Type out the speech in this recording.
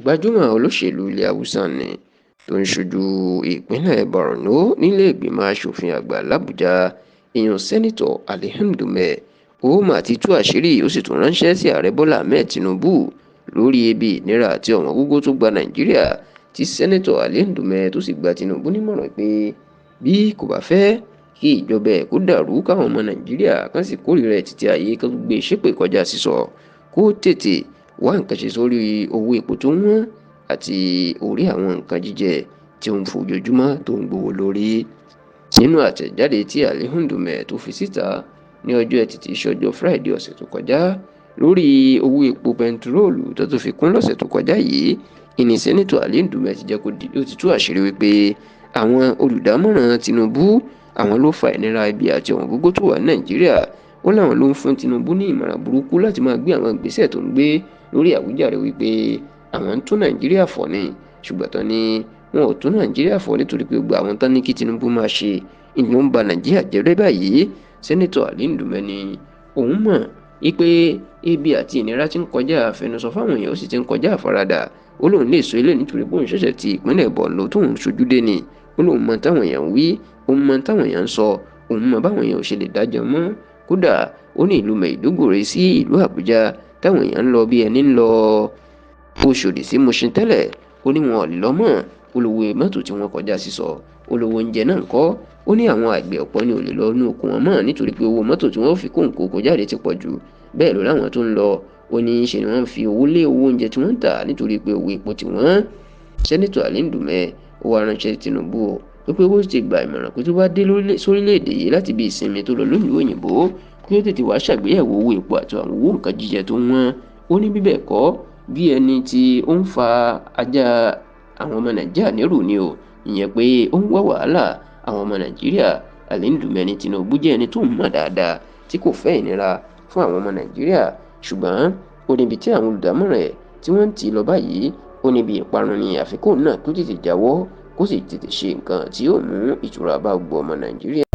Gbajúmọ̀ olóṣèlú ilẹ̀ Hausa ni tó ń ṣojú ìpínlẹ̀ Borno nílé ìgbìmọ̀ asòfin àgbà làbújá ìyẹn sẹ́nitọ́ Alihamdume ó mà ti tú àṣírí ó sì tún ránṣẹ́ sí ààrẹ Bọ́lá Ahmed Tinubu lórí ebi ìnira àti ọ̀wọ́n gógó tó gba Nàìjíríà tí sẹ́nitọ́ Alihamdume tó sì gba Tinubu nímọ̀ràn pé bí kò bá fẹ́ kí ìjọba ẹ̀ kó dàrú káwọn ọmọ Nàìjíríà kan sì kórìíra ẹ̀ títí ayé kan gbé ṣépè kọjá sísọ kó tètè wá nǹkan ṣe sórí owó epo tó wọ́n àti orí àwọn nǹkan jíjẹ tí ó ń fojoojúmọ́ tó ń gbówó lórí. Nínú àtẹ̀jáde tí Alihamdume tó fi síta ní ọjọ́ Ẹtì tí í ṣọjọ́ Friday ọ̀sẹ̀ tó kọjá lórí owó epo bẹntiróòlù tó fi kún lọ́sẹ̀ tó kọjá yìí, ìní sẹ́nitọ́ Alihamdume ti jẹ́ kó ti tú àṣírí wípé àwọn olùdámọ̀ràn Tinubu àwọn ló fa ìnira ibi àti ọ̀wọ́n gógó tó wà ní Nàìjíríà. Ó láwọn ló ń fún Tinubu ní ìmọ̀ràn burúkú láti máa gbé àwọn ìgbésẹ̀ tó ń gbé lórí àwíjàre wípé àwọn ń tún Nàìjíríà fọ̀ ni, ṣùgbọ́n tán ni wọn ò tún Nàìjíríà fọ̀ nítorí pé gbogbo àwọn tán ní kí Tinubu máa ṣe ìlú ń ba Nàìjíríà jẹ́ báyìí. Sẹ́nitọ́ Alihamdume ni òun mọ̀ wípé ebi àti ìnira ti ń kọjá àfẹnusọ fáwọn èèyàn ó sì ti ń kọjá àfaradà. Ó lóun lè sọ eléyìí nítorí bóun ṣẹ̀ṣẹ̀ ti ìpínlẹ̀ Borno tóun ṣojú dé ni. Ó lóun mọ táwọn èèyàn ń wí, òun mọ táwọn èèyàn ń sọ, òun mọ báwọn èèyàn ò ṣe lè dájọ́ mọ́. Kódà ó ní ìlú Maiduguri sí ìlú Àbújá táwọn èèyàn ń lọ bí ẹni ń lọ Oṣòdì sí Mushin tẹ́lẹ̀, ó ní wọn ò lè lọ mọ́. Olówó mọ́tò tí wọ́n kọjá sísọ, olówó oúnjẹ náà ń kọ́. Ó ní àwọn àgbẹ̀ ọ̀pọ̀ ni ò lè lọ inú oko wọn mọ́ nítorí pé owó mọ́tò tí wọ́n fi kó nǹkan oko jáde ti pọ̀ jù. Bẹ́ẹ̀ ló láwọn tó ń lọ, ó ní ṣe ni wọ́n fi owó lé owó oúnjẹ tí wọ́n ń tà nítorí pé owó epo tí wọ́n. Sẹ́nitọ́ Alihamdume ó wá ránṣẹ́ Tinubu wípé ó ti gba ìmọ̀ràn pé tó bá dé sórílẹ̀-èdè yìí láti bí ìsinmi tó lọ lórílùú òyìnbó kí ó tètè wá ṣàgbéyẹ̀wò owó epo àti àwọn owó nǹkan jíjẹ tó wọ́n. Ó ní bíbẹ̀ kọ́ bí ẹni tí ó ń fa ajá àwọn ọmọ Nàìjíríà nírù ni o, ìyẹn pé ó ń wá wàhálà àwọn ọmọ Nàìjíríà. Alihamdume ní Tinubu jẹ́ ẹni tó ń mọ̀ dáadáa tí kò fẹ́ ìnira fún àwọn ọmọ Nàìjíríà, ṣùgbọ́n ó níbi tí àwọn olùdámọ̀ràn ẹ̀ tí wọ́n ń tì lọ báyìí, ó níbi ìparun ni àfikún náà tó tètè jáwọ́ kó sì tètè ṣe nǹkan tí yóò mú ìtura bá gbogbo ọmọ Nàìjíríà.